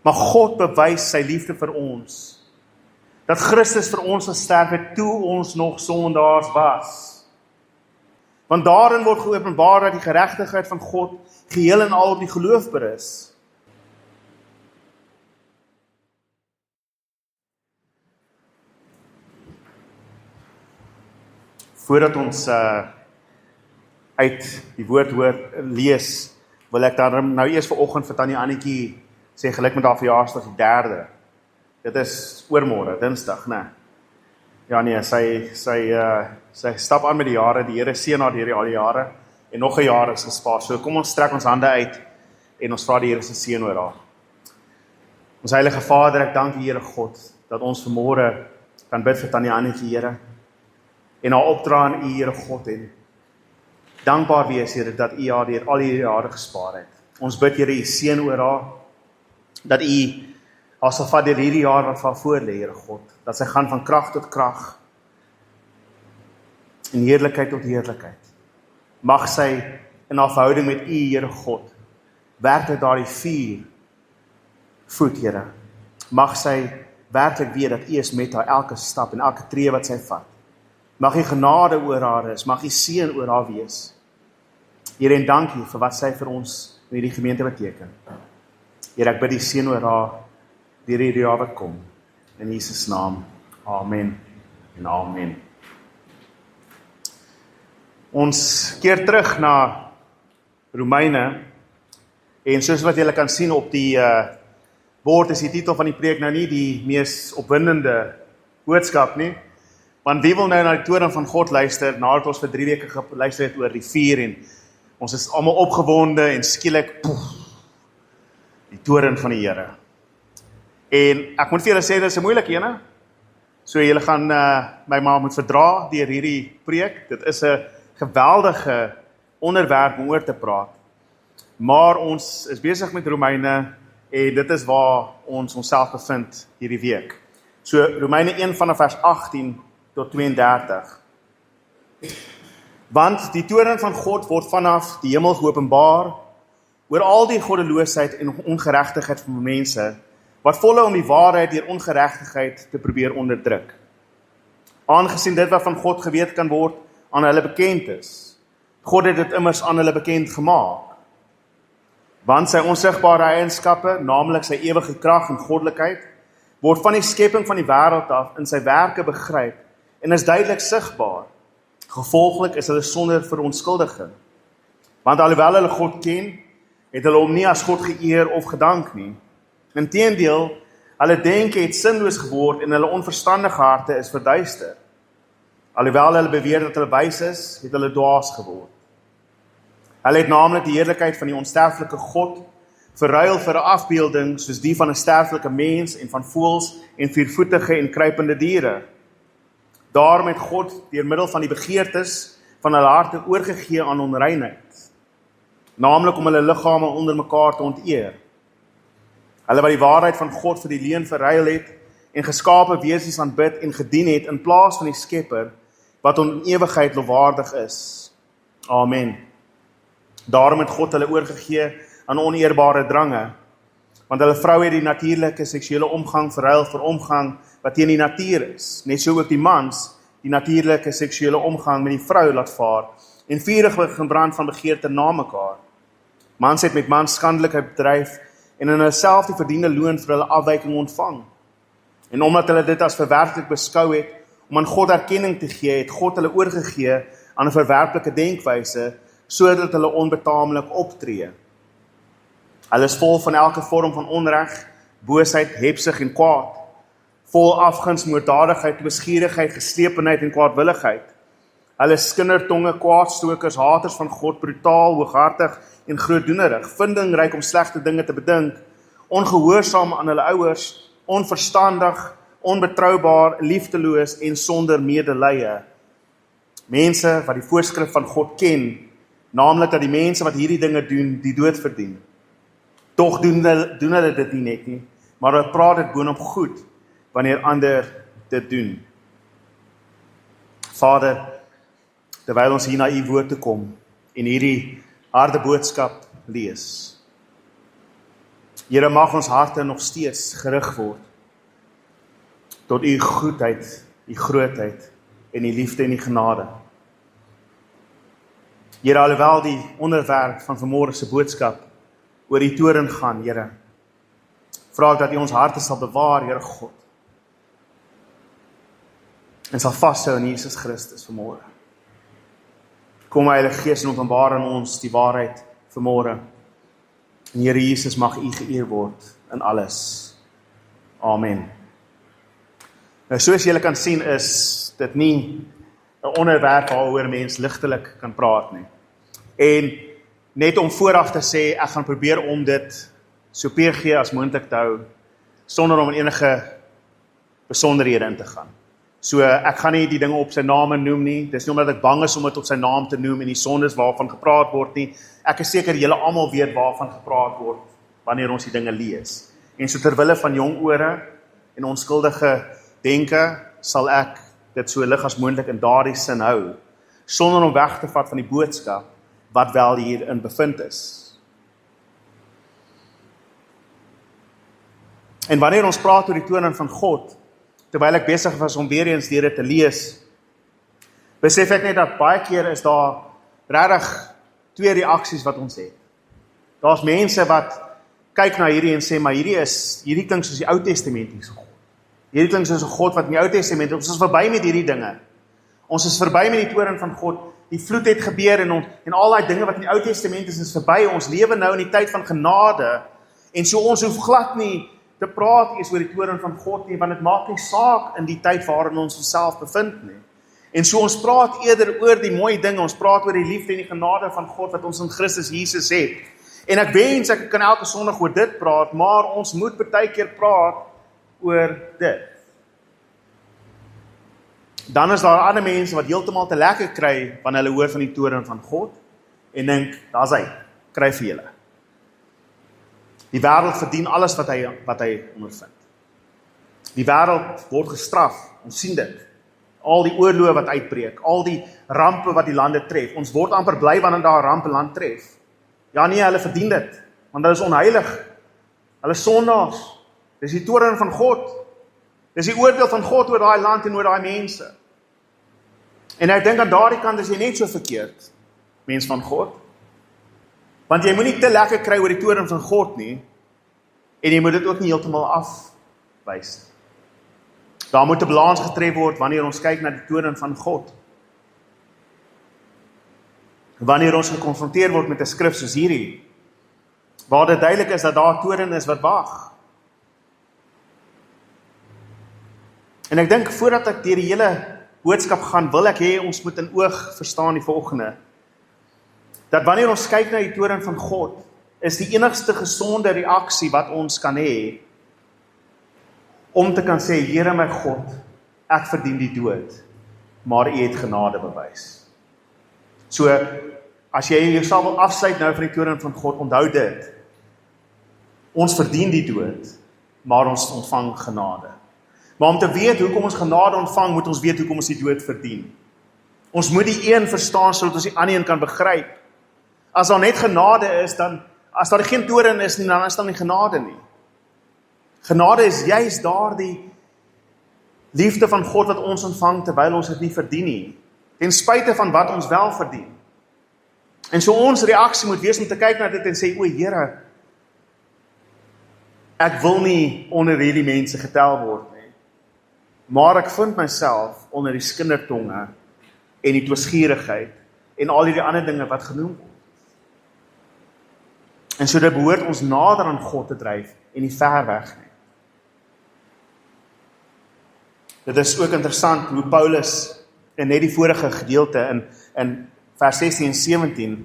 Maar God bewys sy liefde vir ons. Dat Christus vir ons gesterf het toe ons nog sondaars was. Want daarin word geopenbaar dat die geregtigheid van God geheel en al op die geloof berus. Voordat ons uit die woord lees, wil ek dan nou eers vanoggend vir Tannie Annetjie sê geluk met haar verjaarsdag die 3de. Dit is oormôre, Dinsdag, né? Ja nee, sy stap aan met die jare, die Here seën haar deur al die jare en nog 'n jaar is gespaar. So kom ons strek ons hande uit en ons vra die Here se seën oor haar. Ons Heilige Vader, ek dank U Here God dat ons vanmôre kan bid vir Tannie Annetjie, Here, en haar opdra aan U Here God en dankbaar wees Here dat U haar deur al hierdie jare gespaar het. Ons bid Here U seën oor haar, dat U haar sal vat deur hierdie jaar wat van voor lê, Here God, dat sy gaan van krag tot krag en heerlikheid tot heerlikheid. Mag sy in haar verhouding met U, Here God, werklik daardie vuur voed, Here. Mag sy werklik weet dat U is met haar elke stap en elke tree wat sy vat. Mag U genade oor haar is, mag U seën oor haar wees. Here, en dankie vir wat sy vir ons in hierdie gemeente beteken. Here, ek bid die seën oor haar deur hierdie jaar wat kom. In Jesus naam. Amen en amen. Ons keer terug na Romeine en soos wat julle kan sien op die bord is die titel van die preek nou nie die mees opwindende boodskap nie. Want wie wil nou na die toren van God luister nadat ons vir 3 weke geluister het oor die vuur en ons is almal opgewonde en skielik die toren van die Here. En ek moet vir julle sê, dit is 'n moeilike ene. So julle gaan my maar moet verdra deur hierdie preek. Dit is 'n geweldige onderwerp om oor te praat. Maar ons is besig met Romeine en dit is waar ons onsself bevind hierdie week. So Romeine 1 vanaf vers 18 tot 32. Want die toorn van God word vanaf die hemel geopenbaar oor al die goddeloosheid en ongeregtigheid van mense wat volhou om die waarheid deur ongeregtigheid te probeer onderdruk. Aangesien dit wat van God geweet kan word aan hulle bekend is. God het dit immers aan hulle bekend gemaak. Want sy onsigbare eienskappe, naamlik sy ewige krag en goddelikheid, word van die skepping van die wêreld af in sy werke begryp en is duidelik sigbaar. Gevolglik is hulle sonder verontskuldiging. Want alhoewel hulle God ken, het hulle hom nie as God geëer of gedank nie. Inteendeel, hulle denke het sinloos geword en hulle onverstandige harte is verduister. Alhoewel hulle beweer dat hulle wys is, het hulle dwaas geword. Hulle het naamlik die heerlikheid van die onsterflike God verruil vir 'n afbeelding soos die van 'n sterflike mens en van voëls en viervoetige en kruipende diere. Daarom het God deur middel van die begeertes van hulle harte oorgegee aan onreinheid, naamlik om hulle liggame onder mekaar te onteer. Hulle wat die waarheid van God vir die leuen verruil het en geskape wesens aanbid en gedien het in plaas van die Skepper wat in ewigheid lofwaardig is. Amen. Daarom het God hulle oorgegee aan oneerbare drange, want hulle vroue het die natuurlike seksuele omgang verruil vir omgang wat teen die natuur is. Net so ook die mans die natuurlike seksuele omgang met die vrou laat vaar en vurig gebrand van begeerte na mekaar. Mans het met mans skandelikheid bedryf en in hulself die verdiende loon vir hulle afwyking ontvang. En omdat hulle dit as verwerplik beskou het, om aan God erkenning te gee, het God hulle oorgegee aan 'n verwerplike denkwyse, sodat hulle onbetaamlik optree. Hulle is vol van elke vorm van onreg, boosheid, hebsug en kwaad, vol afguns, moorddadigheid, beskierigheid, geslepenheid en kwaadwilligheid. Hulle is kindertonge, kwaadstokers, haters van God, brutaal, hooghartig en grootdoenerig, vindingryk om slegte dinge te bedink, ongehoorsaam aan hulle ouers, onverstandig, onbetroubaar, liefdeloos en sonder medelee. Mense wat die voorskrif van God ken, naamlik dat die mense wat hierdie dinge doen, die dood verdien. Tog doen hulle dit nie net nie, maar hulle praat dit boonop goed, wanneer ander dit doen. Vader, terwyl ons hier na U woord toe kom, en hierdie harde boodskap lees, Here, mag ons harte nog steeds gerig word tot u goedheid, u grootheid en die liefde en die genade. Here, alhoewel die onderwerp van vanmôre se boodskap oor die toorn gaan, Here, vra ek dat u ons harte sal bewaar, Here God, en sal vashou in Jesus Christus vanmôre. Kom, Heilige Gees, en openbaar aan ons die waarheid vanmôre. En Here Jesus, mag u geëer word in alles. Amen. Nou, soos julle kan sien, is dit nie 'n onderwerp waaroor mens ligtelik kan praat nie. En net om vooraf te sê, ek gaan probeer om dit so PG as moontlik te hou, sonder om in enige besonderhede in te gaan. So, ek gaan nie die dinge op sy name noem nie, dis nie omdat ek bang is om dit op sy naam te noem en die sondes waarvan gepraat word nie. Ek is seker julle almal weet waarvan gepraat word wanneer ons die dinge lees. En so terwille van jong ore en onskuldige denke, sal ek dit so lig as moontlik in daardie sin hou, sonder om weg te vat van die boodskap wat wel hierin bevind is. En wanneer ons praat oor die toorn van God, terwyl ek besig was om weer eens deur dit te lees, besef ek net dat baie keer is daar regtig twee reaksies wat ons het. Daar's mense wat kyk na hierdie en sê, maar hierdie klink soos die Ou Testamentiese God. Hierdie klink soos 'n God wat in die Ou Testament, ons is verby met hierdie dinge. Ons is verby met die toorn van God. Die vloed het gebeur en al daai dinge wat in die Ou Testament is verby. Ons lewe nou in die tyd van genade en so ons hoef glad nie te praat eers oor die toorn van God nie, want dit maak nie saak in die tyd waarin ons onsself bevind nie. En so ons praat eerder oor die mooi dinge, ons praat oor die liefde en die genade van God wat ons in Christus Jesus het. En ek wens ek kan elke Sondag oor dit praat, maar ons moet partykeer praat oor dit. Dan is daar ander mense wat heeltemal te lekker kry wanneer hulle hoor van die toorn van God en dink, daar's hy, kry vir julle. Die wêreld verdien alles wat hy ondervind. Die wêreld word gestraf, ons sien dit. Al die oorloë wat uitbreek, al die rampe wat die lande tref. Ons word amper bly wanneer daar 'n ramp 'n land tref. Ja nee, hulle verdien dit, want hulle is onheilig. Hulle is sondaars. Dis die toorn van God. Dis die oordeel van God oor daai land en oor daai mense. En ek dink aan daardie kant is jy net so verkeerd, mens van God. Want jy moet nie te lekker kry oor die toorn van God nie, en jy moet dit ook nie heeltemal afwys. Daar moet 'n balans getref word wanneer ons kyk na die toorn van God. Wanneer ons gekonfronteer word met 'n skrif soos hierdie, waar dit duidelik is dat daar toorn is wat wag. En ek dink, voordat ek deur die hele boodskap gaan, wil ek hê ons moet in oog verstaan die volgende. Dat wanneer ons kyk na die toorn van God, is die enigste gesonde reaksie wat ons kan hê, om te kan sê, Here my God, ek verdien die dood, maar u het genade bewys. So, as jy jouself wil afsluit nou van die toorn van God, onthou dit. Ons verdien die dood, maar ons ontvang genade. Maar om te weet hoekom ons genade ontvang, moet ons weet hoekom ons die dood verdien. Ons moet die een verstaan, sodat ons die ander een kan begryp. As daar net genade is, dan, as daar geen toorn is nie, dan is daar nie genade nie. Genade is juist daardie liefde van God wat ons ontvang, terwyl ons dit nie verdien nie. Ten spyte van wat ons wel verdien. En so ons reaksie moet wees om te kyk na dit en sê, o Here, ek wil nie onder hierdie mense getel word nie. Maar ek vind myself onder die skindertonge en die twisgierigheid en al die ander dinge wat genoem word. En so dit behoort ons nader aan God te dryf en nie ver weg nie. Dit is ook interessant hoe Paulus in net die vorige gedeelte in vers 16 en 17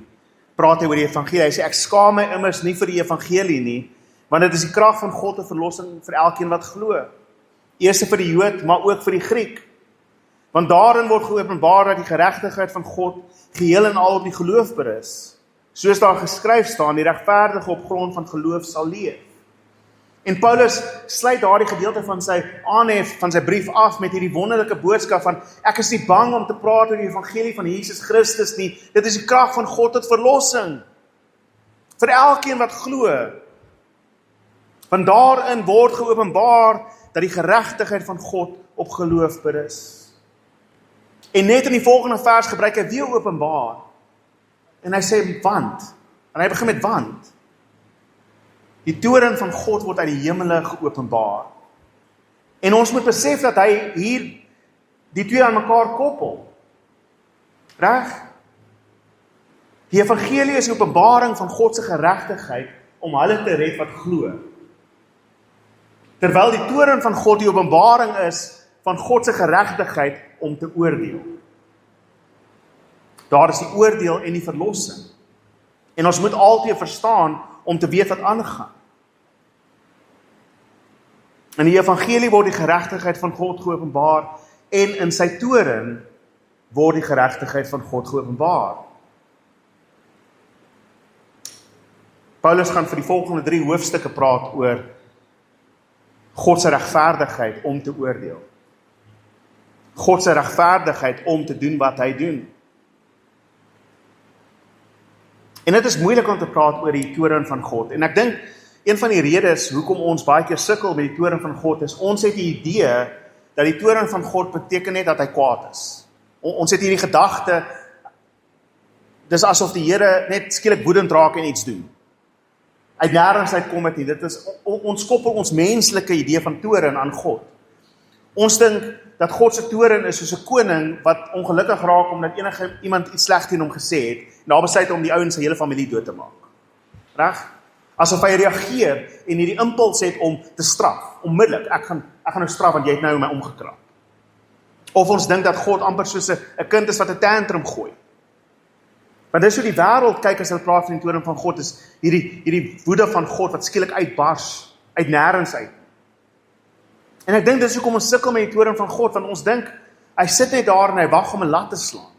praat hy oor die evangelie. Hy sê, ek skaam my immers nie vir die evangelie nie, want dit is die krag van God tot verlossing vir elkeen wat glo. Eers vir die Jood, maar ook vir die Griek. Want daarin word geopenbaar dat die geregtigheid van God geheel en al op die geloof berus. Soos daar geskryf staan, die regverdige op grond van geloof sal leef. En Paulus sluit daardie gedeelte van sy aanhef, van sy brief af met hierdie wonderlike boodskap van, ek is nie bang om te praat oor die evangelie van Jesus Christus nie, dit is die krag van God tot verlossing, vir elkeen wat glo. Want daarin word geopenbaar dat die geregtigheid van God op geloof berus. En net in die volgende vers gebruik hy weer openbaar. En hy sê want. En hy begin met want. Die toorn van God word uit die hemele geopenbaar. En ons moet besef dat hy hier die twee aan mekaar koppel. Reg? Die evangelie is die openbaring van God se geregtigheid om hulle te red wat glo. Terwyl die toorn van God die openbaring is van God se geregtigheid om te oordeel. Daar is die oordeel en die verlossing. En ons moet altyd verstaan om te weet wat aangaan. In die evangelie word die geregtigheid van God geopenbaar en in sy toorn word die geregtigheid van God geopenbaar. Paulus gaan vir die volgende 3 hoofstukke praat oor God se regverdigheid om te oordeel. God se regverdigheid om te doen wat hy doen. En dit is moeilik om te praat oor die toorn van God. En ek dink, een van die redes hoekom ons baie keer sukkel met die toorn van God is, ons het die idee dat die toorn van God beteken net dat hy kwaad is. Ons het hierdie gedagte, dis asof die Here net skielik woedend raak en iets doen. Uit nêrens uit kom dit nie. Dit is, ons koppel ons menslike idee van toorn aan God. Ons dink dat God se toorn is soos 'n koning wat ongelukkig raak omdat iemand iets sleg teen hom gesê het, en daar besluit om die ou en sy hele familie dood te maak. Reg? Asof hy reageer en hierdie impuls het om te straf, onmiddellik, ek gaan nou straf want jy het nou my omgekrap. Of ons dink dat God amper soos 'n kind is wat 'n tantrum gooi. Want dis hoe die wêreld kyk as hulle praat van die toorn van God, is hierdie woede van God wat skielik uitbars, uit nêrens uit. En ek dink dis hoekom ons sukkel met die toorn van God, want ons dink, hy sit net daar en hy wag om 'n lat te slaan.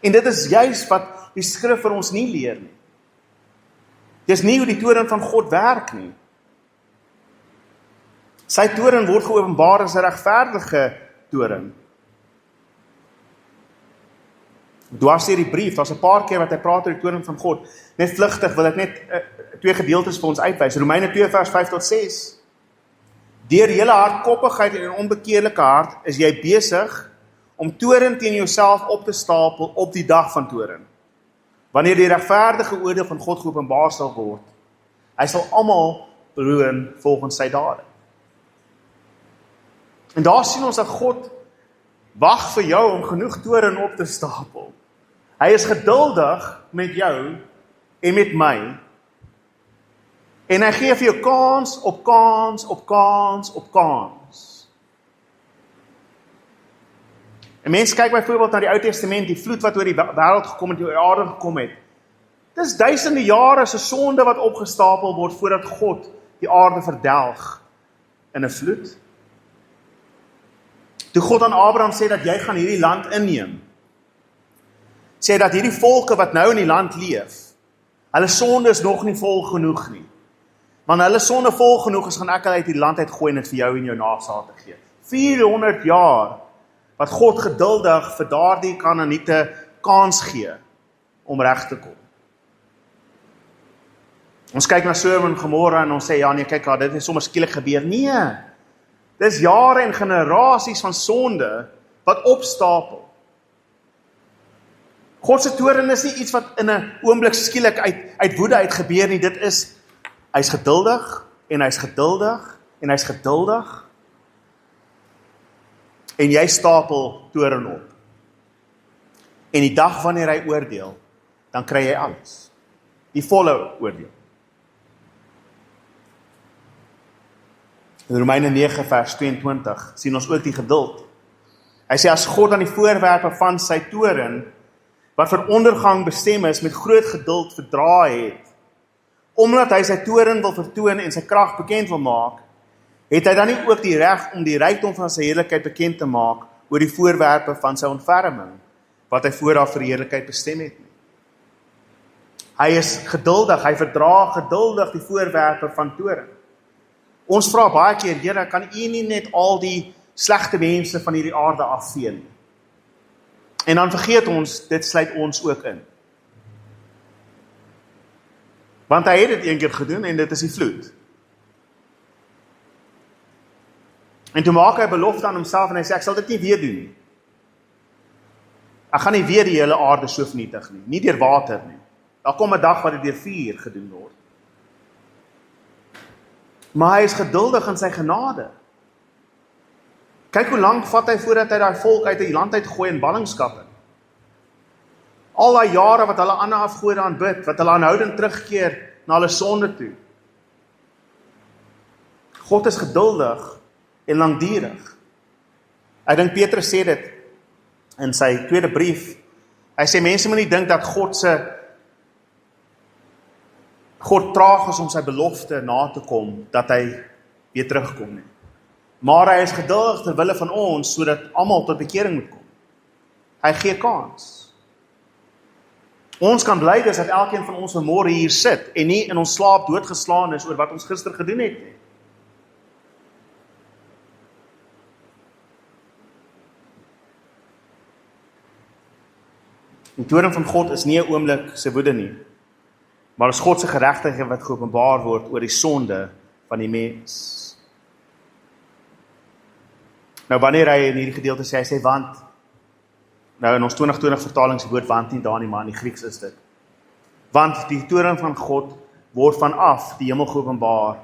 En dit is juis wat die skrif vir ons nie leer nie. Dis nie hoe die toorn van God werk nie. Sy toorn word geopenbaar as 'n regverdige toorn. Dwars deur die brief, daar's 'n paar keer wat hy praat oor die toorn van God. Net vlugtig wil ek net 2 gedeeltes vir ons uitwys. Romeine 2 vers 5 tot 6. Deur julle hardkoppigheid en onbekeerlike hart is jy besig om toorn teen jouself op te stapel op die dag van toorn. Wanneer die regverdige oordeel van God geopenbaar sal word, hy sal almal beloon volgens sy dade. En daar sien ons dat God wag vir jou om genoeg toorn op te stapel. Hy is geduldig met jou en met my. En hy gee vir jou kans op kans op kans op kans. 'n Mens kyk byvoorbeeld na die Ou Testament, die vloed wat oor die wêreld gekom het, oor die aarde gekom het. Dis duisende jare se sonde wat opgestapel word voordat God die aarde verdelg in 'n vloed. Toe God aan Abraham sê dat jy gaan hierdie land inneem, sê dat hierdie volke wat nou in die land leef, hulle sonde is nog nie vol genoeg nie. Want hulle sonde vol genoeg is, gaan ek hulle uit die land uitgooi en dit vir jou en jou nageslagte gee. 400 jaar wat God geduldig vir daardie Kanaaniete kans gee om reg te kom. Ons kyk na Sodom en Gomorra en ons sê, ja nee, kyk, dit het sommer skielik gebeur. Nee, dis jare en generasies van sonde wat opstapel. God se toorn is nie iets wat in 'n oomblik skielik uit woede uit gebeur nie. Dit is, hy's geduldig, en hy's geduldig, en hy's geduldig, en jy stapel toorn op. En die dag wanneer hy oordeel, dan kry jy alles. Die volle oordeel. In Romeine 9 vers 22 sien ons ook die geduld. Hy sê, as God aan die voorwerpe van sy toorn, wat vir ondergang bestem is, met groot geduld verdra het, omdat hy sy toorn wil vertoon en sy krag bekend wil maak, het hy dan nie ook die reg om die rykdom van sy heerlikheid bekend te maak oor die voorwerpe van sy ontferming, wat hy vooraf vir heerlikheid bestem het nie. Hy is geduldig, hy verdra geduldig die voorwerpe van toorn. Ons vra baie keer, Here, kan U nie net al die slegte mense van hierdie aarde afvee nie? En dan vergeet ons, dit sluit ons ook in. Want hy het dit een keer gedoen en dit is die vloed. En toe maak hy 'n belofte aan homself en hy sê, ek sal dit nie weer doen nie. Ek gaan nie weer die hele aarde so vernietig nie, nie deur water nie. Daar kom 'n dag wat dit deur vuur gedoen word. Maar hy is geduldig in sy genade. Kyk hoe lank vat hy voordat hy daai volk uit die land uitgooi in ballingskap in. Al daai jare wat hulle ander afgode aanbid, wat hulle aanhoudend terugkeer na hulle sonde toe. God is geduldig en langdurig. Ek dink Petrus sê dit in sy tweede brief. Hy sê mense moet nie dink dat God traag is om sy belofte na te kom, dat hy weer terugkom nie. Maar hy is geduldig ter wille van ons, sodat almal tot bekering moet kom. Hy gee kans. Ons kan bly dis dat elkeen van ons vanmôre hier sit en nie in ons slaap doodgeslaan is oor wat ons gister gedoen het nie. Die toorn van God is nie 'n oomblik se woede nie, maar is God se geregtigheid wat geopenbaar word oor die sonde van die mens. Nou wanneer hy in hierdie gedeelte sê, hy sê want, nou in ons 2020 vertaling se woord want nie daar nie, maar in die Grieks is dit. Want die toorn van God word vanaf die hemel geopenbaar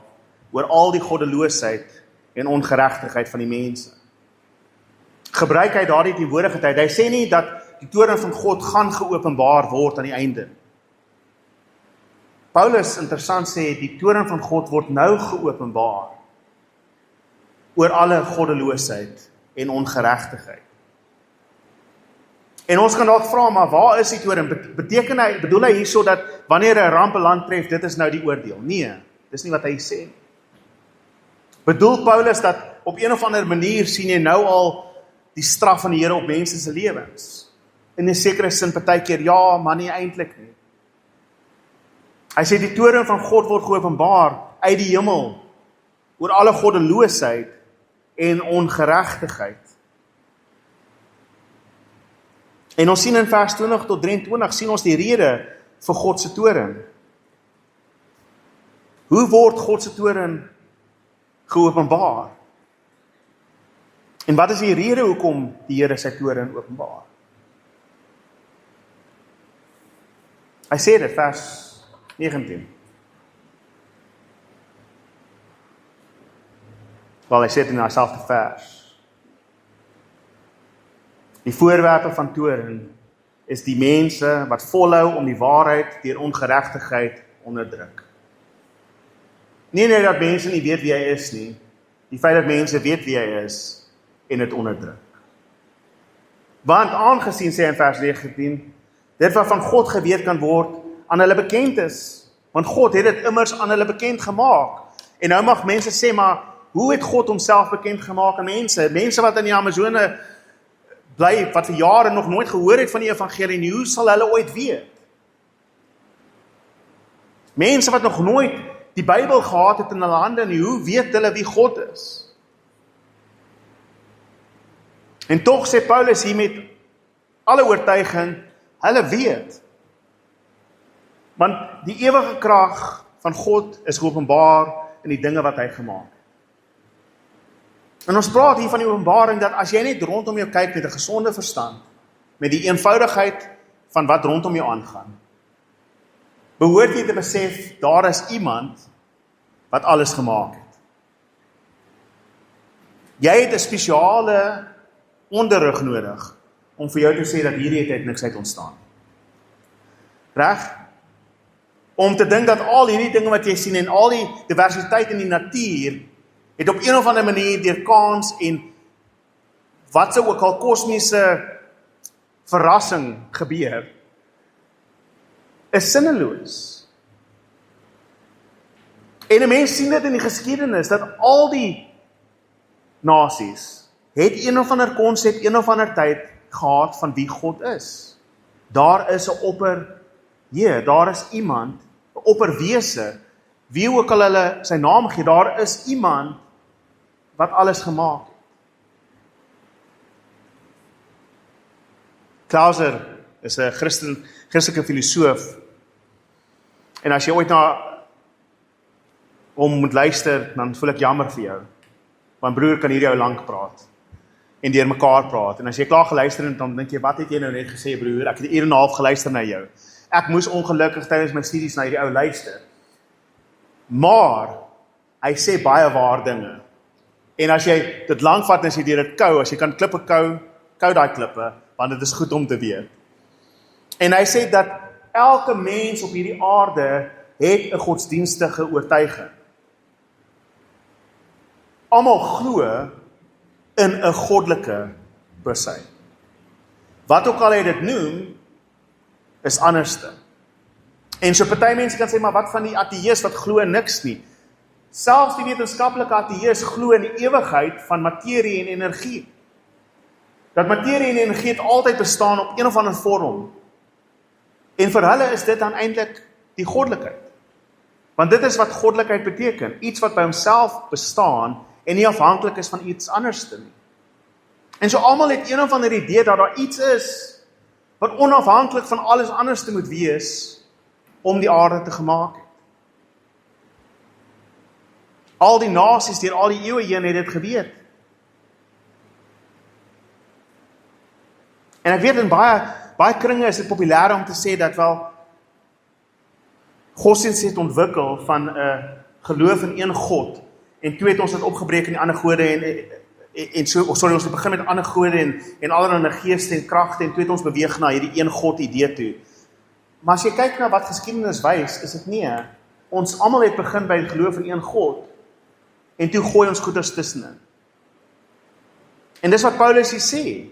oor al die goddeloosheid en ongeregtigheid van die mense. Gebruik hy daardie teenwoordigheid. Hy sê nie dat die toorn van God gaan geopenbaar word aan die einde. Paulus, interessant sê, die toorn van God word nou geopenbaar oor alle goddeloosheid en ongeregtigheid. En ons kan dalk vra, maar waar is die toorn? Bedoel hy hierso dat wanneer 'n ramp 'n land tref, dit is nou die oordeel? Nee, dis nie wat hy sê. Bedoel Paulus dat op een of ander manier sien jy nou al die straf van die Here op mense se lewens? In 'n sekere sin partykeer ja, maar nie eintlik nie. Hy sê die toorn van God word geopenbaar uit die hemel oor alle goddeloosheid en ongeregtigheid. En ons sien in vers 20 tot 23 sien ons die rede vir God se toorn. Hoe word God se toorn geopenbaar? En wat is die rede hoekom die Here sy toorn openbaar? Hy sê dit vers 19. Wel, hy sê dit in dieselfde vers. Die voorwerpe van toorn is die mense wat volhou om die waarheid deur ongeregtigheid onderdruk. Nie net dat mense nie weet wie hy is nie, die feit dat mense weet wie hy is en dit onderdruk. Want aangesien, sê in vers 19, dit wat van God geweet kan word, aan hulle bekend is. Want God het dit immers aan hulle bekend gemaak. En nou mag mense sê, maar hoe het God homself bekend gemaak aan mense? Mense wat in die Amazone bly, wat vir jare nog nooit gehoor het van die evangelie nie, hoe sal hulle ooit weet? Mense wat nog nooit die Bybel gehad het in hulle hande nie, hoe weet hulle wie God is? En tog sê Paulus hier met alle oortuiging, hulle weet. Want die ewige krag van God is geopenbaar in die dinge wat hy gemaak het. En ons praat hier van die openbaring dat as jy net rondom jou kyk met 'n gesonde verstand, met die eenvoudigheid van wat rondom jou aangaan, behoort jy te besef, daar is iemand wat alles gemaak het. Jy het 'n spesiale onderrig nodig om vir jou te sê dat hierdie uit niks uit ontstaan. Reg? Om te dink dat al hierdie dinge wat jy sien en al die diversiteit in die natuur het op een of ander manier deur kans en wat sou ook al kosmiese verrassing gebeur, is sinneloos. En 'n mens sien dit in die geskiedenis, dat al die nasies het een of ander konsep, een of ander tyd gehad van wie God is. Daar is 'n opperheer, daar is iemand, 'n opperwese, wie ook al hulle sy naam gee, daar is iemand wat alles gemaak het. Clauser is 'n Christelike filosoof, en as jy ooit na hom moet luister, dan voel ek jammer vir jou. Want broer kan hier jou lank praat en deur mekaar praat. En as jy klaar geluister het, dan dink jy, wat het jy nou net gesê broer? Ek het 1 uur en 'n half geluister na jou. Ek moes ongelukkig tydens my studies na hierdie ou luister. Maar hy sê baie waar dinge. En as jy dit lank vat, as jy deur dit kou, as jy kan klippe kou daai klippe, want dit is goed om te weet. En hy sê dat elke mens op hierdie aarde het 'n godsdienstige oortuiging. Almal glo in 'n goddelike persoon. Wat ook al hy dit noem, is anderste. En so party mense kan sê, maar wat van die ateïs wat glo in niks nie? Selfs die wetenskaplike ateïs glo in die ewigheid van materie en energie. Dat materie en energie het altyd bestaan op een of ander vorm. En vir hulle is dit dan eintlik die goddelikheid. Want dit is wat goddelikheid beteken. Iets wat by homself bestaan en nie afhanklik is van iets anders nie. En so almal het een of ander idee dat daar iets is wat onafhanklik van alles anders moet wees om die aarde te gemaak het. Al die nasies deur al die eeue heen het dit geweet. En ek weet in baie kringe is dit populêr om te sê dat wel godsdienst het ontwikkel van 'n geloof in een God en toe het ons dit opgebreek in die ander gode ons het begin met ander gode en allerlei geeste en kragte en toe het ons beweeg na hierdie een God idee toe. Maar as jy kyk na wat geskiedenis wys, is dit nie. Ons almal het begin by die geloof in een God en toe gooi ons goeders tussenin. En dis wat Paulus hier sê,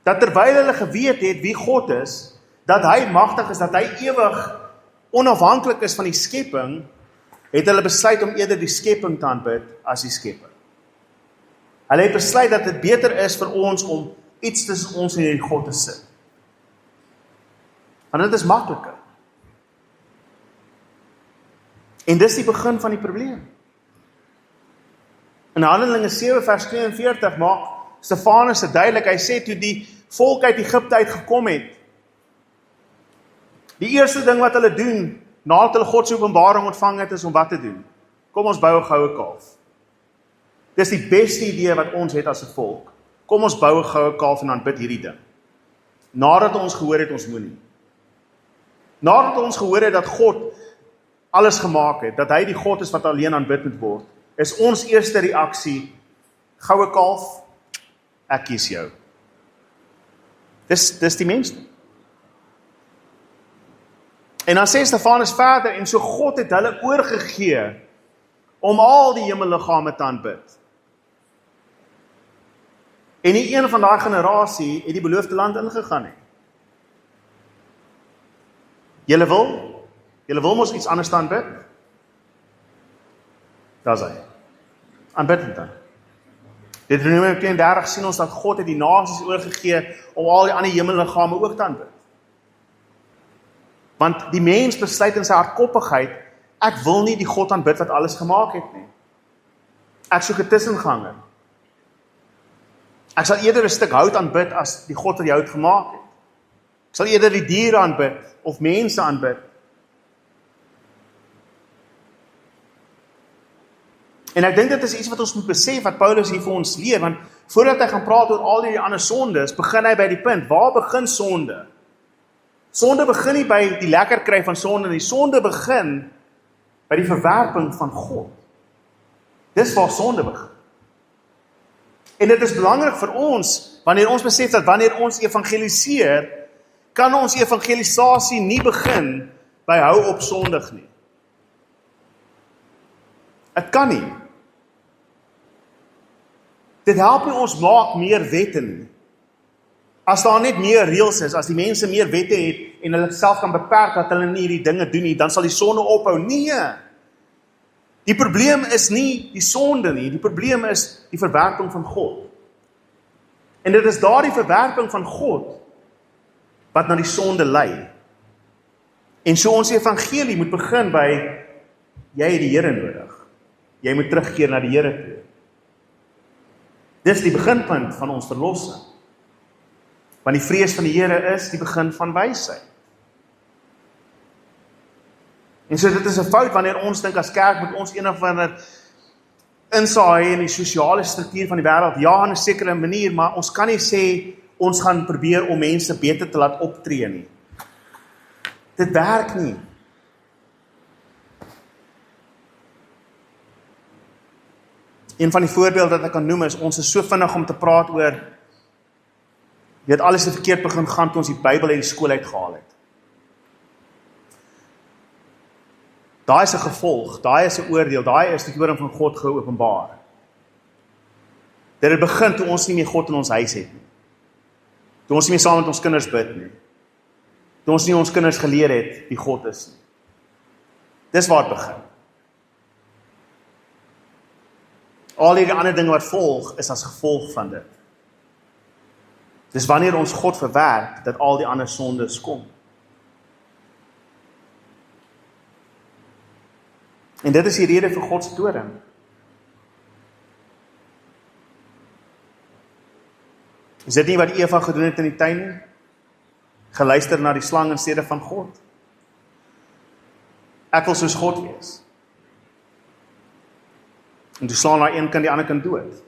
dat terwyl hulle geweet het wie God is, dat hy magtig is, dat hy ewig onafhanklik is van die skepping, het hulle besluit om eerder die skepping te aanbid as die skepper. Hulle het besluit dat dit beter is vir ons om iets tussen ons en hierdie God te sit. Want dit is makliker. En dis die begin van die probleem. In Handelinge 7 vers 42 maak Stefanus dit duidelik, hy sê toe die volk uit Egipte uitgekom het, die eerste ding wat hulle doen, nadat hulle God se openbaring ontvang het, is om wat te doen? Kom ons bou 'n goue kalf. Dis die beste idee wat ons het as 'n volk. Kom ons bou 'n goue kalf en aanbid hierdie ding. Nadat ons gehoor het, ons moenie. Nadat ons gehoor het dat God alles gemaak het, dat hy die God is wat alleen aanbid moet word, is ons eerste reaksie, goue kalf, ek kies jou. Dis die mens. En dan sê Stefanus verder, en so God het hulle oorgegee om al die hemelliggame te aanbid. En nie een van daai generasie het die beloofde land ingegaan nie. Julle wil mos iets anders aanbid? Daar's hy. Aanbid dit dan. Deuteronomium 32 sien ons dat God het die nasies oorgegee om al die ander hemelliggame ook te aanbid. Want die mens besluit in sy hardkoppigheid, ek wil nie die God aanbid wat alles gemaak het nie. Ek soek 'n tussenganger. Ek sal eerder 'n stuk hout aanbid as die God wat die hout gemaak het. Ek sal eerder die diere aanbid of mense aanbid. En ek dink dit is iets wat ons moet besef, wat Paulus hier vir ons leer, want voordat hy gaan praat oor al die ander sondes, begin hy by die punt, waar begin sonde? Sonde begin nie by die lekker kry van sonde nie, sonde begin by die verwerping van God. Dis waar sonde begin. En dit is belangrik vir ons, wanneer ons besef dat wanneer ons evangeliseer, kan ons evangelisasie nie begin by hou op sondig nie. Dit kan nie. Dit help nie ons maak meer wette nie. As daar net meer reëls is, as die mense meer wette het en hulle self kan beperk dat hulle nie hierdie dinge doen nie, dan sal die sonde ophou. Nee. Die probleem is nie die sonde nie, die probleem is die verwerping van God. En dit is daardie verwerping van God wat na die sonde lei. En so ons evangelie moet begin by jy het die Here nodig. Jy moet terugkeer na die Here toe. Dis die beginpunt van ons verlossing. Want die vrees van die Here is die begin van wysheid. En so dit is 'n fout wanneer ons dink as kerk moet ons een of ander insaai in die sosiale struktuur van die wêreld, ja, in 'n sekere manier, maar ons kan nie sê, ons gaan probeer om mense beter te laat optree nie. Dit werk nie. Een van die voorbeelde wat ek kan noem is, ons is so vinnig om te praat oor, weet alles het verkeerd begin gaan toe ons die Bybel uit die skool uitgehaal het. Daai is 'n gevolg, daai is 'n oordeel, daai is die woord van God geopenbaar. Dit het begin toe ons nie meer God in ons huis het nie. Toe ons nie meer saam met ons kinders bid nie. Toe ons nie ons kinders geleer het wie God is nie. Dis waar het begin. Al die ander dinge wat volg, is as gevolg van dit. Dis wanneer ons God verwerk, dat al die ander sondes kom. En dit is die rede vir God se toorn. Is dit nie wat Eva gedoen het in die tuin nie? Geluister na die slang in steede van God? Ek wil soos God wees. En toe slaan daai een kind die ander kind dood.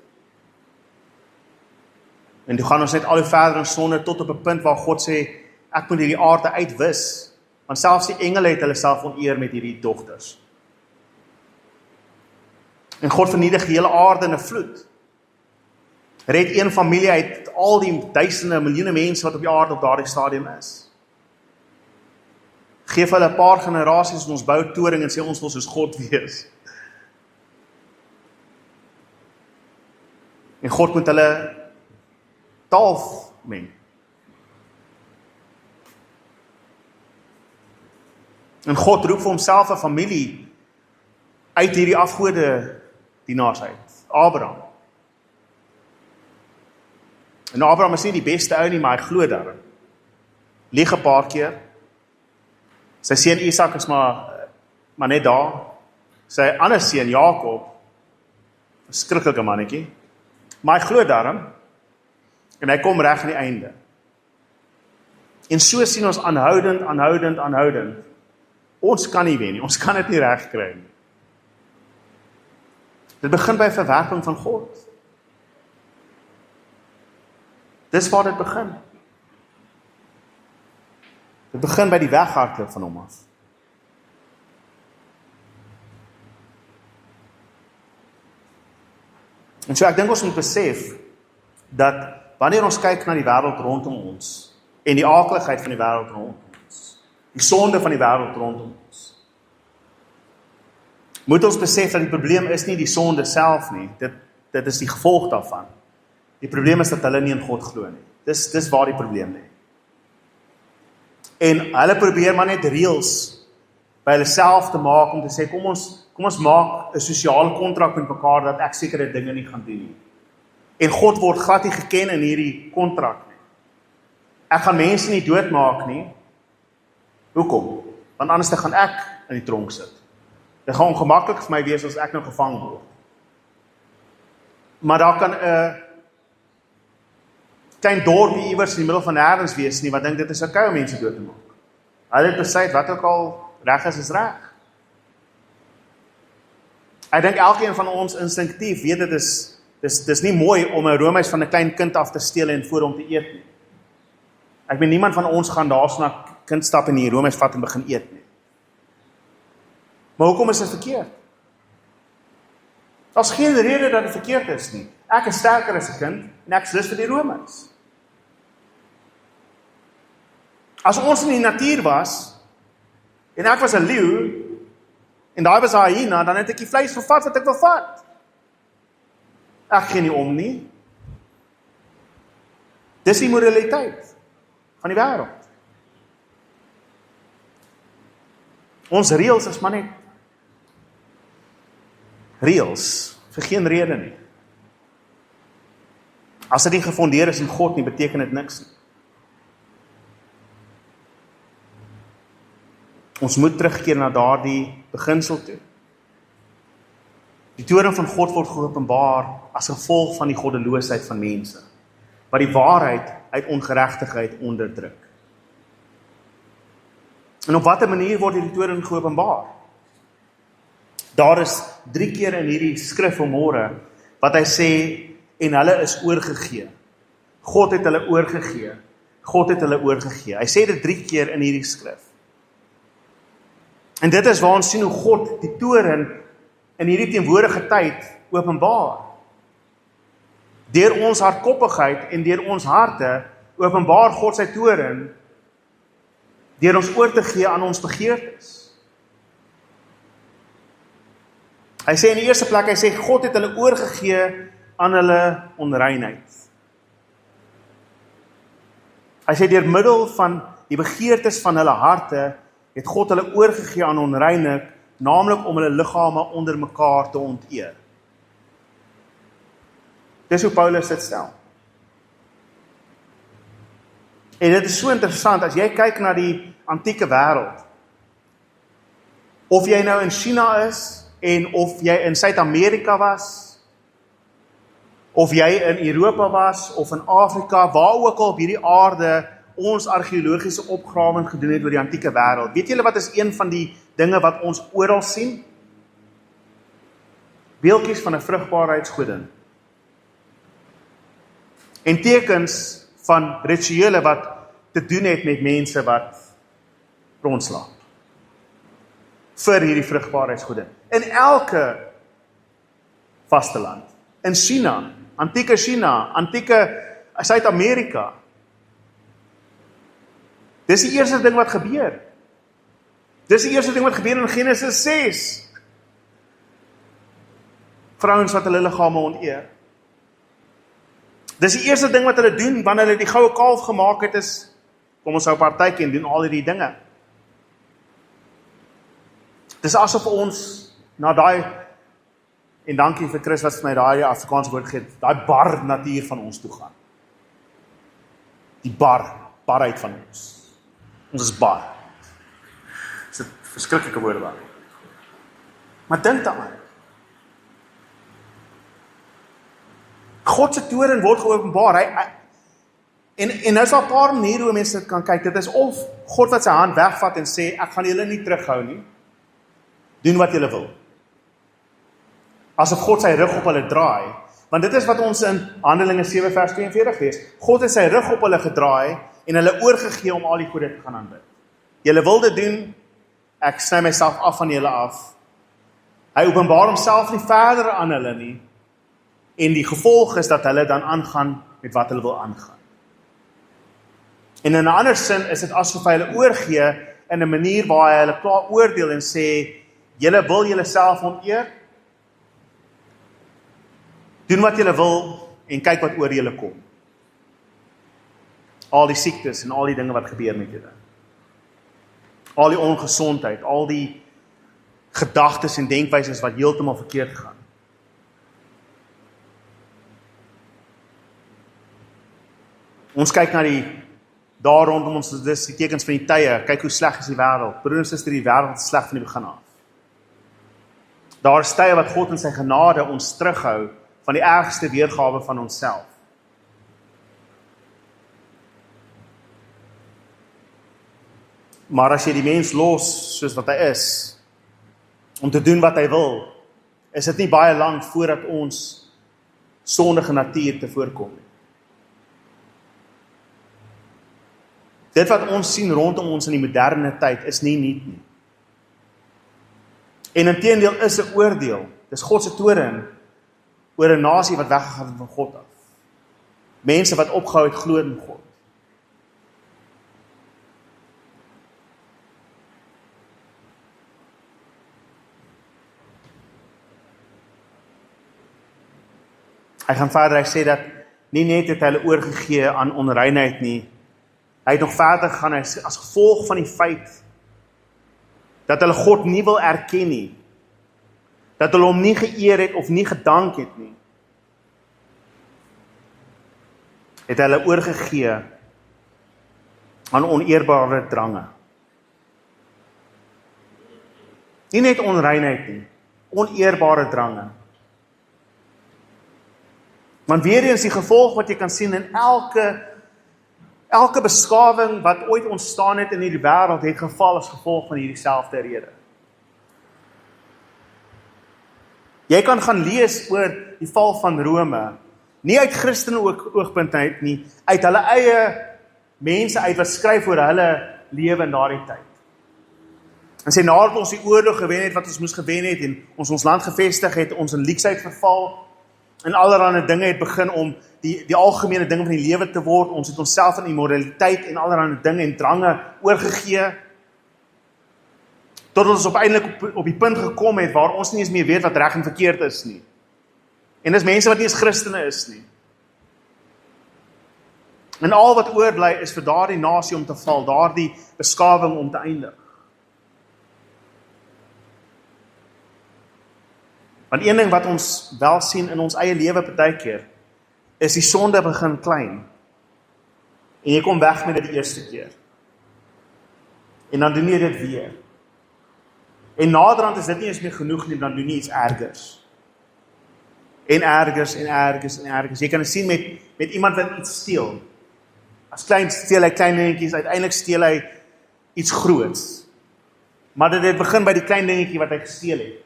En toe gaan ons net al hoe verder in sonde tot op 'n punt waar God sê, ek moet hierdie aarde uitwis, want selfs die engele het hulle self oneer met hierdie dogters. En God vernietig die hele aarde in 'n vloed. Red een familie uit al die duisende, miljoene mense wat op die aarde op daardie stadium is. Geef hulle 'n paar generasies en ons bou toring en sê ons wil soos God wees. En God moet hulle taal meng. En God roep vir homself 'n familie uit hierdie afgode dienaars uit. Abraham. En Abraham is nie die beste ou nie, maar hy glo daarin. Lieg 'n paar keer. Sy seun Isak is maar net daar. Sy ander seun Jakob, verskriklike mannetjie, maar hy glo daarin. En hy kom reg aan die einde. En so sien ons aanhoudend. Ons kan nie wen nie, ons kan dit nie reg kry nie. Dit begin by verwerping van God. Dis waar dit begin. Dit begin by die weghardloop van hom af. En so ek dink ons moet besef dat wanneer ons kyk na die wêreld rondom ons en die aakligheid van die wêreld rondom ons, die sonde van die wêreld rondom ons, moet ons besef dat die probleem is nie die sonde self nie, dit is die gevolg daarvan. Die probleem is dat hulle nie in God glo nie. Dis waar die probleem lê. En hulle probeer maar net reëls by hulle self te maak om te sê, kom ons maak 'n sosiale kontrak met mekaar dat ek sekere dinge nie gaan doen nie. En God word glad nie geken in hierdie kontrak nie. Ek gaan mense nie doodmaak nie. Hoekom? Want anders gaan ek in die tronk sit. Dit gaan ongemaklik vir my wees as ek nou gevang word. Maar daar kan 'n klein dorpie iewers in die middel van nêrens wees nie, wat dink dit is okay om mense dood te maak. Hulle het besluit, wat ook al reg is reg. Ek dink elkeen van ons instinktief weet dit dis nie mooi om 'n roomys van 'n klein kind af te steel en voor hom te eet nie. Ek weet niemand van ons gaan daarso na kind stap en die roomys vat en begin eet nie. Maar hoekom is dit verkeerd? Daar's geen rede dat dit verkeerd is nie. Ek is sterker as 'n kind en ek is lus vir die roomys. As ons in die natuur was en ek was 'n leeu en daai was 'n hyena, dan het ek die vleis gevat wat ek wil vat. Ek gee nie om nie. Dis die moraliteit van die wêreld. Ons reëls is maar net reëls vir geen rede nie. As dit nie gefondeer is in God nie, beteken dit niks nie. Ons moet terugkeer na daardie beginsel toe. Die toorn van God word geopenbaar as gevolg van die goddeloosheid van mense, wat die waarheid uit ongeregtigheid onderdruk. En op watter manier word hierdie toorn geopenbaar? Daar is 3 keer in hierdie skrif vanmôre wat hy sê, en hulle is oorgegee. God het hulle oorgegee. God het hulle oorgegee. Hy sê dit 3 keer in hierdie skrif. En dit is waar ons sien hoe God die toren in hierdie teenwoordige tyd openbaar. Deur ons hardkoppigheid en deur ons harte openbaar God sy toren deur ons oor te gee aan ons begeertes. Hy sê in die eerste plek, hy sê God het hulle oorgegee aan hulle onreinheid. Hy sê deur middel van die begeertes van hulle harte het God hulle oorgegee aan onreinheid, naamlik om hulle liggame onder mekaar te onteer. Dis hoe Paulus dit stel. En dit is so interessant, as jy kyk na die antieke wêreld, of jy nou in China is, en of jy in Suid-Amerika was, of jy in Europa was, of in Afrika, waar ook al op hierdie aarde ons argeologiese opgrawing gedoen het oor die antieke wêreld. Weet julle wat is een van die dinge wat ons oral sien? Beeldjies van 'n vrugbaarheidsgodin. En tekens van rituele wat te doen het met mense wat rondslaap. Vir hierdie vrugbaarheidsgodin. In elke vasteland. In China, antieke China, antieke Suid-Amerika. Dis die eerste ding wat gebeur. Dis die eerste ding wat gebeur in Genesis 6. Vrouens wat hulle liggame onteer. Dis die eerste ding wat hulle doen, wanneer hulle die goue kalf gemaak het, is, kom ons hou partytjie en doen al hierdie dinge. Dis asof ons, na daai, en dankie vir Chris wat vir my daai Afrikaanse woord gegee het, daai bar natuur van ons toe gaan. Die barheid van ons. Ons is bar. Dis 'n verskriklike woord daar. Maar dink daaraan. God se toren word geopenbaar. En nou is daar 'n paar maniere hoe mense dit kan kyk. Dit is of God wat sy hand wegvat en sê, ek gaan julle nie terughou nie. Doen wat julle wil. Asof God sy rug op hulle draai. Want dit is wat ons in Handelinge 7 vers 42 lees. God het sy rug op hulle gedraai en hulle oorgegee om al die goede te gaan aanbid. Julle wil dit doen, ek sny myself af van julle af. Hy openbaar homself nie verder aan hulle nie. En die gevolg is dat hulle dan aangaan met wat hulle wil aangaan. En in 'n ander sin is dit asof hy hulle oorgee in 'n manier waar hy hulle klaar oordeel en sê, julle wil julle self oneer, doen wat julle wil en kyk wat oor julle kom. Al die siektes en al die dinge wat gebeur met julle. Al die ongesondheid, al die gedagtes en denkwyses wat heeltemal verkeerd gaan. Ons kyk na daar rondom ons, dis die tekens van die tye, kyk hoe sleg is die wêreld. Broer en suster, die wêreld is sleg van die begin af. Daar is tye wat God in sy genade ons terughou van die ergste weergawe van onsself. Maar as jy die mens los soos wat hy is, om te doen wat hy wil, is dit nie baie lank voordat ons sondige natuur te voorkom nie. Dit wat ons sien rondom ons in die moderne tyd is nie nuut nie. En inteendeel is 'n oordeel. Dis God se toren oor 'n nasie wat weggegaan het van God af. Mense wat opgehou het glo in God. Hy gaan verder, hy sê dat nie net het hulle oorgegee aan onreinheid nie, hy het nog verder gegaan, hy sê, as gevolg van die feit dat hulle God nie wil erken nie, dat hulle hom nie geëer het of nie gedank het nie, het hulle oorgegee aan oneerbare drange. Nie net onreinheid nie, oneerbare drange. Want weer eens die gevolg wat jy kan sien in elke beskawing wat ooit ontstaan het in hierdie wêreld het geval as gevolg van hierdie selfde rede. Jy kan gaan lees oor die val van Rome, nie uit Christen oogpunt uit nie, uit hulle eie mense uit wat skryf oor hulle lewe in daardie tyd. En sê, nadat ons die oorlog gewen het, wat ons moes gewen het, en ons land gevestig het, ons in leksheid verval, en allerhande dinge het begin om die algemene dinge van die lewe te word, ons het onsself in immoraliteit en allerhande dinge en drange oorgegee, tot ons uiteindelik op die punt gekom het, waar ons nie eens meer weet wat reg en verkeerd is nie. En dis mense wat nie eens Christene is nie. En al wat oorbly is vir daardie nasie om te val, daardie beskawing om te eindig. Want een ding wat ons wel sien in ons eie lewe partykeer, is die sonde begin klein. En jy kom weg met dit die eerste keer. En dan doen jy dit weer. En naderhand is dit nie eens meer genoeg nie, dan doen jy iets ergers. En ergers, en ergers, en ergers. Jy kan het sien met iemand wat iets steel. As klein steel hy klein dingetjies, uiteindelik steel hy iets groots. Maar dit het begin by die klein dingetjie wat hy gesteel het.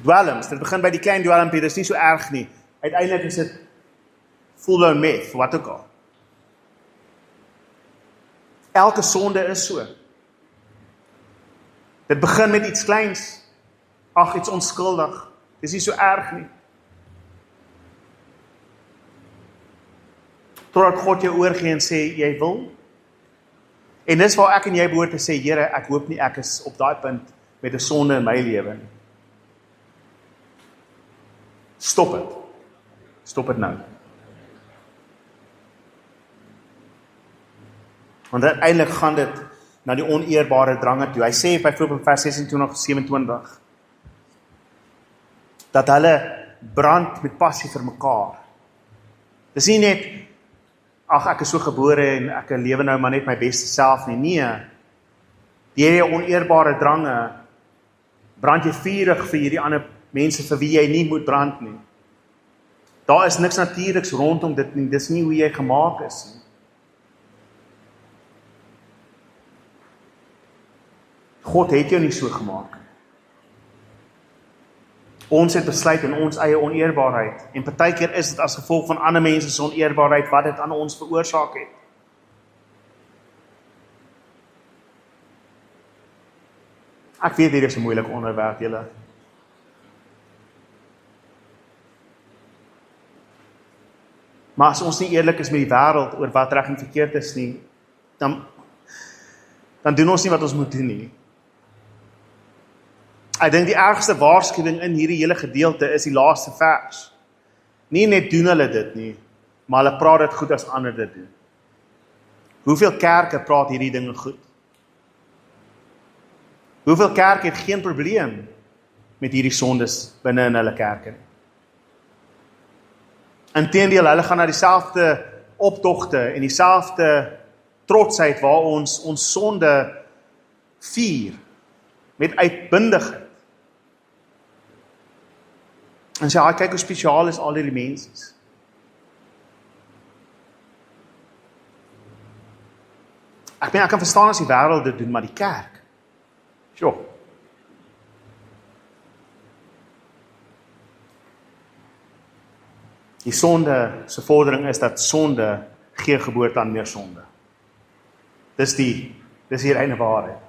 Dwelms, dit begin by die klein dwelmpie, dit is nie so erg nie. Uiteindelik is dit full-blown meth, wat ook al. Elke sonde is so. Dit begin met iets kleins, iets onskuldig. Dit is nie so erg nie. Totdat God jou oorgee en sê, jy wil. En dis waar ek en jy behoort te sê, Here, ek hoop nie ek is op daai punt met 'n sonde in my lewe nie. Stop het. Stop het nou. Want uiteindelik gaan dit na die oneerbare drange toe. Hy sê byvoorbeeld vers 26-27 dat hulle brand met passie vir mekaar. Dis nie net ek is so gebore en ek lewe nou maar net my beste self nie. Nee. Deur jou oneerbare drange brand jy vurig vir hierdie ander mense vir wie jy nie moet brand nie. Daar is niks natuurliks rondom dit nie, dis nie hoe jy gemaak is nie. God het jou nie so gemaak. Ons het besluit in ons eie oneerbaarheid, en partykeer is dit as gevolg van ander mense se oneerbaarheid wat dit aan ons veroorsaak het. Ek weet hier is 'n moeilike onderwerp, julle. Maar as ons nie eerlik is met die wêreld oor wat reg en verkeerd is nie, dan doen ons nie wat ons moet doen nie. Ek dink die ergste waarskuwing in hierdie hele gedeelte is die laaste vers. Nie net doen hulle dit nie, maar hulle praat dit goed as ander dit doen. Hoeveel kerke praat hierdie dinge goed? Hoeveel kerke het geen probleem met hierdie sondes binne in hulle kerke? Inteendeel, hulle gaan na dieselfde optogte en dieselfde trotsheid waar ons sonde vier met uitbundigheid. En sê, kyk hoe spesiaal is al die mense. Ek kan verstaan as die wêreld dit doen, maar die kerk, sjoe. Die sonde se vordering is dat sonde gee geboorte aan meer sonde. Dis die reine waarheid.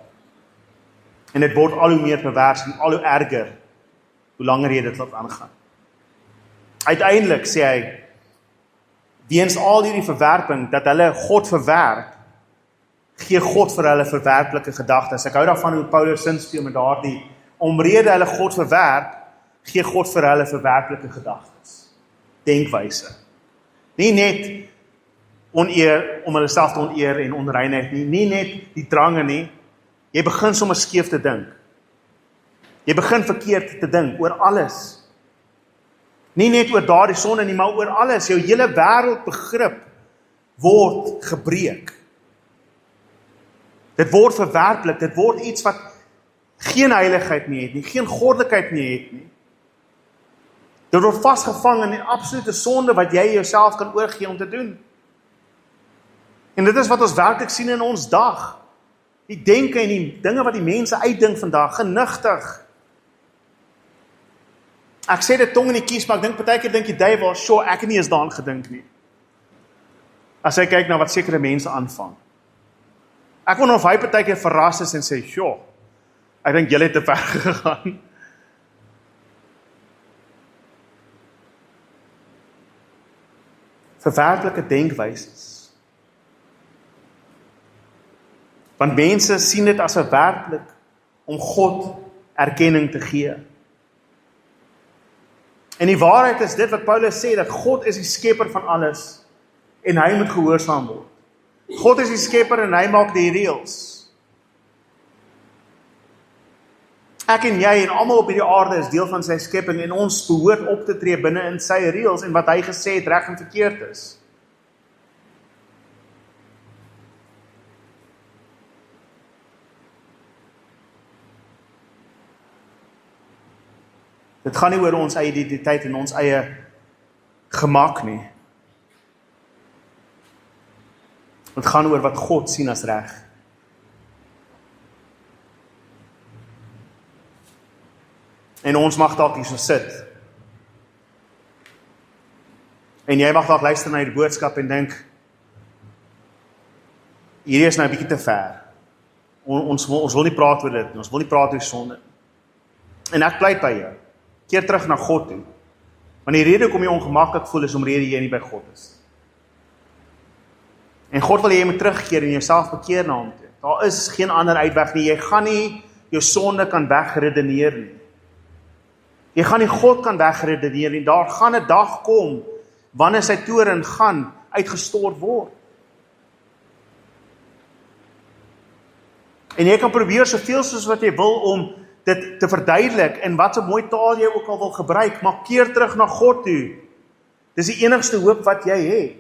En dit word al hoe meer pervers en al hoe erger, hoe langer jy dit laat aangaan. Uiteindelik sê hy, weens al hierdie verwerping, dat hulle God verwerp, gee God vir hulle verwerplike gedagtes. Ek hou daarvan hoe Paulus sin speel met daardie, omrede hulle God verwerp, gee God vir hulle verwerplike gedagtes. Denkwyse. Nie net oneer, om hulle self te oneer en onreinheid nie, nie net die drange nie, jy begin sommer skeef te dink. Jy begin verkeerd te dink oor alles. Nie net oor daardie sonde nie, maar oor alles. Jou hele wêreldbegrip word gebreek. Dit word verwerplik, dit word iets wat geen heiligheid meer het nie, geen goddelikheid meer het nie. Dit word vasgevang in die absolute sonde wat jy jouself kan oorgee om te doen. En dit is wat ons werklik sien in ons dag. Die denke en die dinge wat die mense uitdink vandag, genigtig. Ek sê dit tong in die kies, maar ek dink partykeer dink die duiwel, sure, ek het nie eens daaraan gedink nie. As hy kyk na wat sekere mense aanvang. Ek wonder of hy partykeer verras is en sê, sure, ek dink julle het te ver gegaan. Verwerplike denkwyses. Want mense sien dit as verwerplik om God erkenning te gee. En die waarheid is dit wat Paulus sê, dat God is die skepper van alles en hy moet gehoorsaam word. God is die skepper en hy maak die reëls. Ek en jy en almal op hierdie aarde is deel van sy skepping en ons behoort op te tree binne in sy reëls en wat hy gesê het reg en verkeerd is. Dit gaan nie oor ons eie identiteit en ons eie gemak nie. Dit gaan oor wat God sien as reg. En ons mag dalk hier so sit. En jy mag dalk luister na die boodskap en dink, hierdie is nou 'n bietjie te ver. Ons wil nie praat oor dit nie, ons wil nie praat oor sonde. En ek pleit by jou, keer terug na God toe. Want die rede hoekom jy ongemaklik voel is omdat jy nie by God is. En God wil jy moet terugkeer en jouself bekeer na hom toe. Daar is geen ander uitweg nie. Jy gaan nie jou sonde kan wegredeneer nie. Jy gaan nie God kan wegredeneer nie. Daar gaan 'n dag kom wanneer sy toorn gaan uitgestort word. En jy kan probeer soveel soos wat jy wil om dit te verduidelik en wat so mooi taal jy ook al wil gebruik, maar keer terug na God toe. Dis die enigste hoop wat jy het.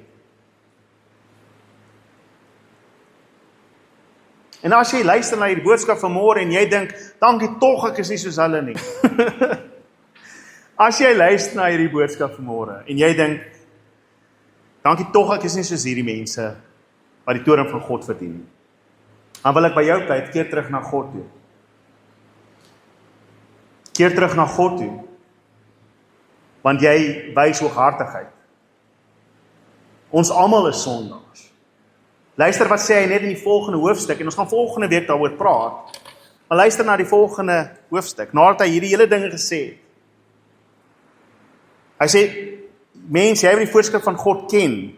En as jy luister na hierdie boodskap vanmôre en jy dink, dankie tog ek is nie soos hulle nie. As jy luister na hierdie boodskap vanmôre en jy dink, dankie tog ek is nie soos hierdie mense wat die toorn van God verdien nie. Dan wil ek by jou pleit, keer terug na God toe. Keer terug na God toe. Want jy wys hooghartigheid. Ons almal is sondaars. Luister wat sê hy net in die volgende hoofstuk, en ons gaan volgende week daaroor praat. Maar luister na die volgende hoofstuk, nadat hy hierdie hele dinge gesê het. Hy sê, mens, jy wat die voorskrif van God ken,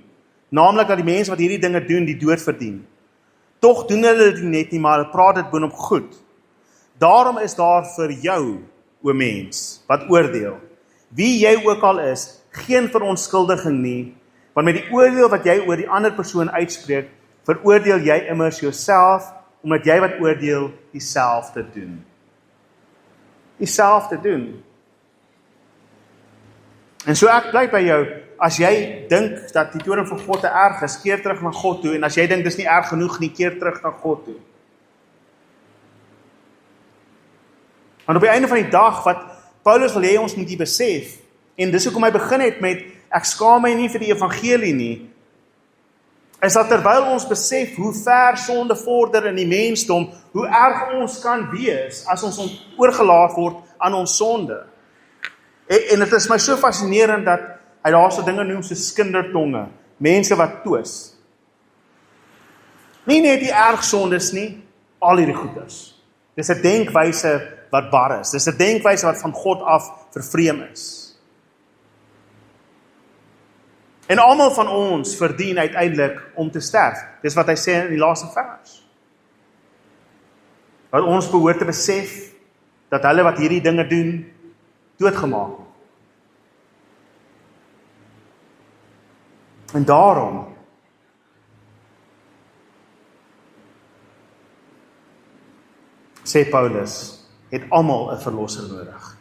naamlik dat die mense wat hierdie dinge doen, die dood verdien. Tog doen hulle dit net nie, maar hulle praat dit boonop goed. Daarom is daar vir jou, o mens, wat oordeel, wie jy ook al is, geen verontskuldiging nie, want met die oordeel wat jy oor die ander persoon uitspreek, veroordeel jy immers jouself, omdat jy wat oordeel, dieselfde doen. Dieselfde doen. En so ek pleit by jou, as jy dink dat die toorn van God te erg is, keer terug na God toe, en as jy dink dis nie erg genoeg nie, keer terug na God toe. Want op die einde van die dag, wat Paulus wil hê ons moet die besef, en dis hoekom hy begin het met, ek skaam my nie vir die evangelie nie, is dat terwyl ons besef hoe ver sonde vorder in die mensdom, hoe erg ons kan wees, as ons oorgelaat word aan ons sonde. En dit is my so fascinerend, dat hy daar so dinge noem soos kindertonge, mense wat toos. Nie net die erg sondes nie, al hierdie goeders. Dis 'n denkwyse wat bar is. Dis 'n denkwyse wat van God af vervreem is. En almal van ons verdien uiteindelik om te sterf. Dis wat hy sê in die laaste vers. Dat ons behoort te besef, dat hulle wat hierdie dinge doen, doodgemaak word. En daarom, sê Paulus, het almal 'n verlosser nodig.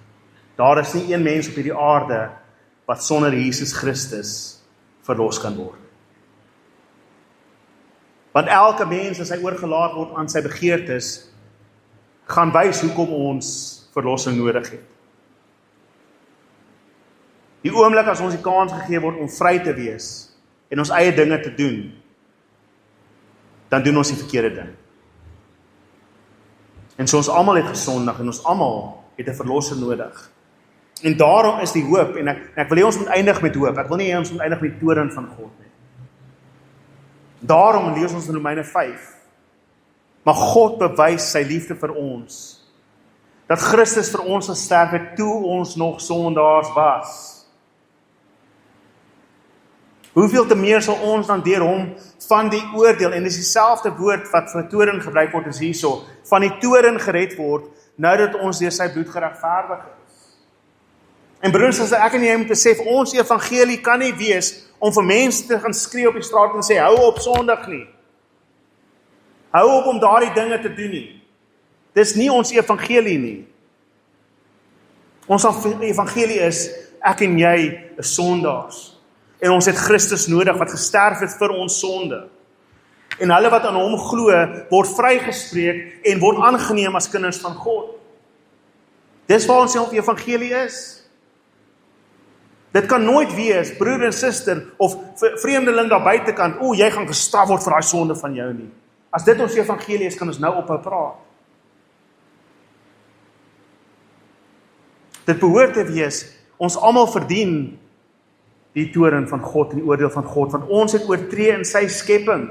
Daar is nie een mens op hierdie aarde wat sonder Jesus Christus verlos kan word. Want elke mens as hy oorgelaat word aan sy begeertes, gaan wys hoekom ons verlossing nodig het. Die oomblik as ons die kans gegee word om vry te wees en ons eie dinge te doen, dan doen ons die verkeerde ding. En so ons almal het gesondig en ons almal het 'n verlosser nodig. En daarom is die hoop, en ek wil hê ons moet eindig met hoop. Ek wil nie hê ons moet eindig met toorn van God nie. Daarom lees ons in Romeine 5. Maar God bewys sy liefde vir ons. Dat Christus vir ons gesterf het toe ons nog sondaars was. Hoeveel te meer sal ons dan deur hom van die oordeel, en dis dieselfde woord wat vir toorn gebruik word is hierso, van die toorn gered word, nou dat ons deur sy bloed geregverdig is. En broers, as ek en jy moet besef, ons evangelie kan nie wees om vir mense te gaan skree op die straat en sê, hou op sondig nie. Hou op om daardie dinge te doen nie. Dis nie ons evangelie nie. Ons evangelie is, ek en jy is sondaars. En ons het Christus nodig wat gesterf het vir ons sonde. En hulle wat aan hom glo, word vrygespreek en word aangeneem as kinders van God. Dis waar ons evangelie is. Dit kan nooit wees, broer en suster, of vreemdeling daar buitekant, jy gaan gestraf word vir daai sonde van jou nie. As dit ons evangelie is, kan ons nou ophou praat. Dit behoort te wees, ons almal verdien die toorn van God en die oordeel van God, want ons het oortree in sy skepping.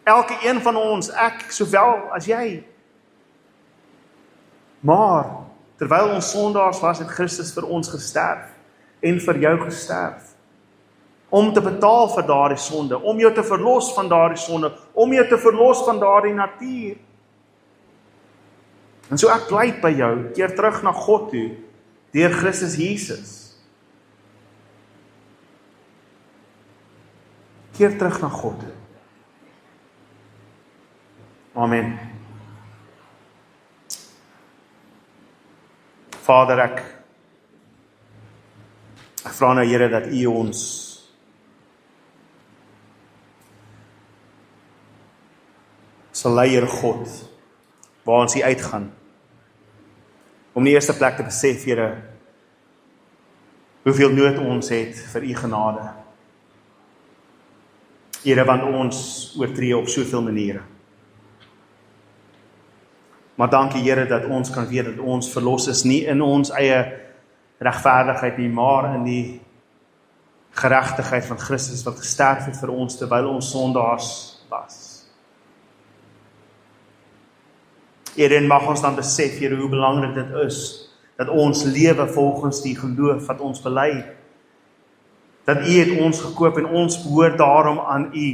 Elke een van ons, ek sowel as jy. Maar, terwyl ons sondaars was, het Christus vir ons gesterf, en vir jou gesterf, om te betaal vir daardie sonde, om jou te verlos van daardie sonde, om jou te verlos van daardie natuur. En so ek pleit by jou, keer terug na God toe, deur Christus Jesus. Keer terug na God toe. Amen. Vader, ek vra nou, Here, dat U ons sal lei, Here God, waar ons hier uitgaan. Om in die eerste plek te besef, Here, hoeveel nood ons het vir U genade. Here, want ons oortree op soveel maniere. Maar dankie, Here, dat ons kan weet dat ons verlos is, nie in ons eie regverdigheid nie, maar in die geregtigheid van Christus wat gesterf het vir ons terwyl ons sondaars was. Here, en mag ons dan besef, Here, hoe belangrik dit is dat ons lewe volgens die geloof wat ons bely. Dat U het ons gekoop en ons behoort daarom aan U.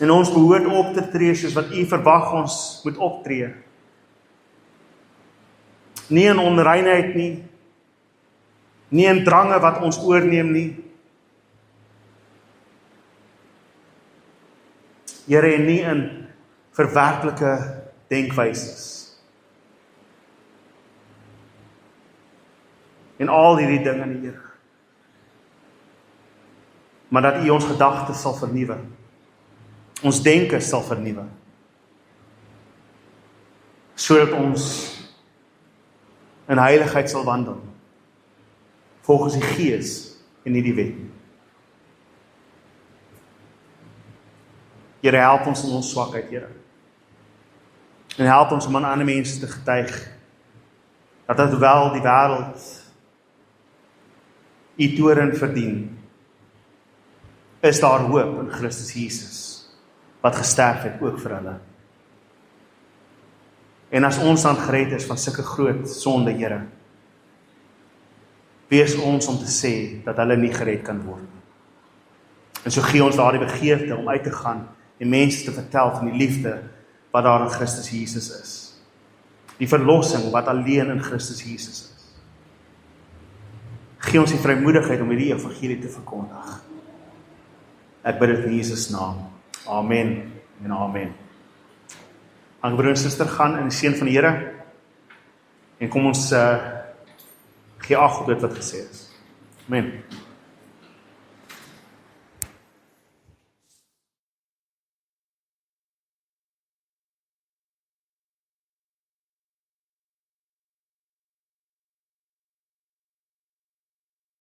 En ons behoort op te tree soos wat U verwag ons moet optree. Nie in onreinheid nie, nie in drange wat ons oorneem nie. Here, en nie in verwerklike denkwyses. En al hierdie dinge, Here. Maar dat U ons gedagtes sal vernuwe. Ons denke sal vernuwe. Sodat ons in heiligheid sal wandel. Volgens die Gees en nie die wet. Here, help ons in ons swakheid, Here. En help ons om aan ander mense te getuig dat alhoewel die wêreld U toorn verdien, is daar hoop in Christus Jesus, wat gesterf het ook vir hulle. En as ons dan gered is van sulke groot sonde, Here, wees ons om te sê dat hulle nie gered kan word. En so gee ons daardie begeerte om uit te gaan en mense te vertel van die liefde wat daar in Christus Jesus is. Die verlossing wat alleen in Christus Jesus is. Gee ons die vrymoedigheid om hierdie evangelie te verkondig. Ek bid dit in Jesus naam. Amen en amen. Dankie broer en suster, gaan in die seën van die Here. En kom ons gee ag op dit wat gesê is. Amen.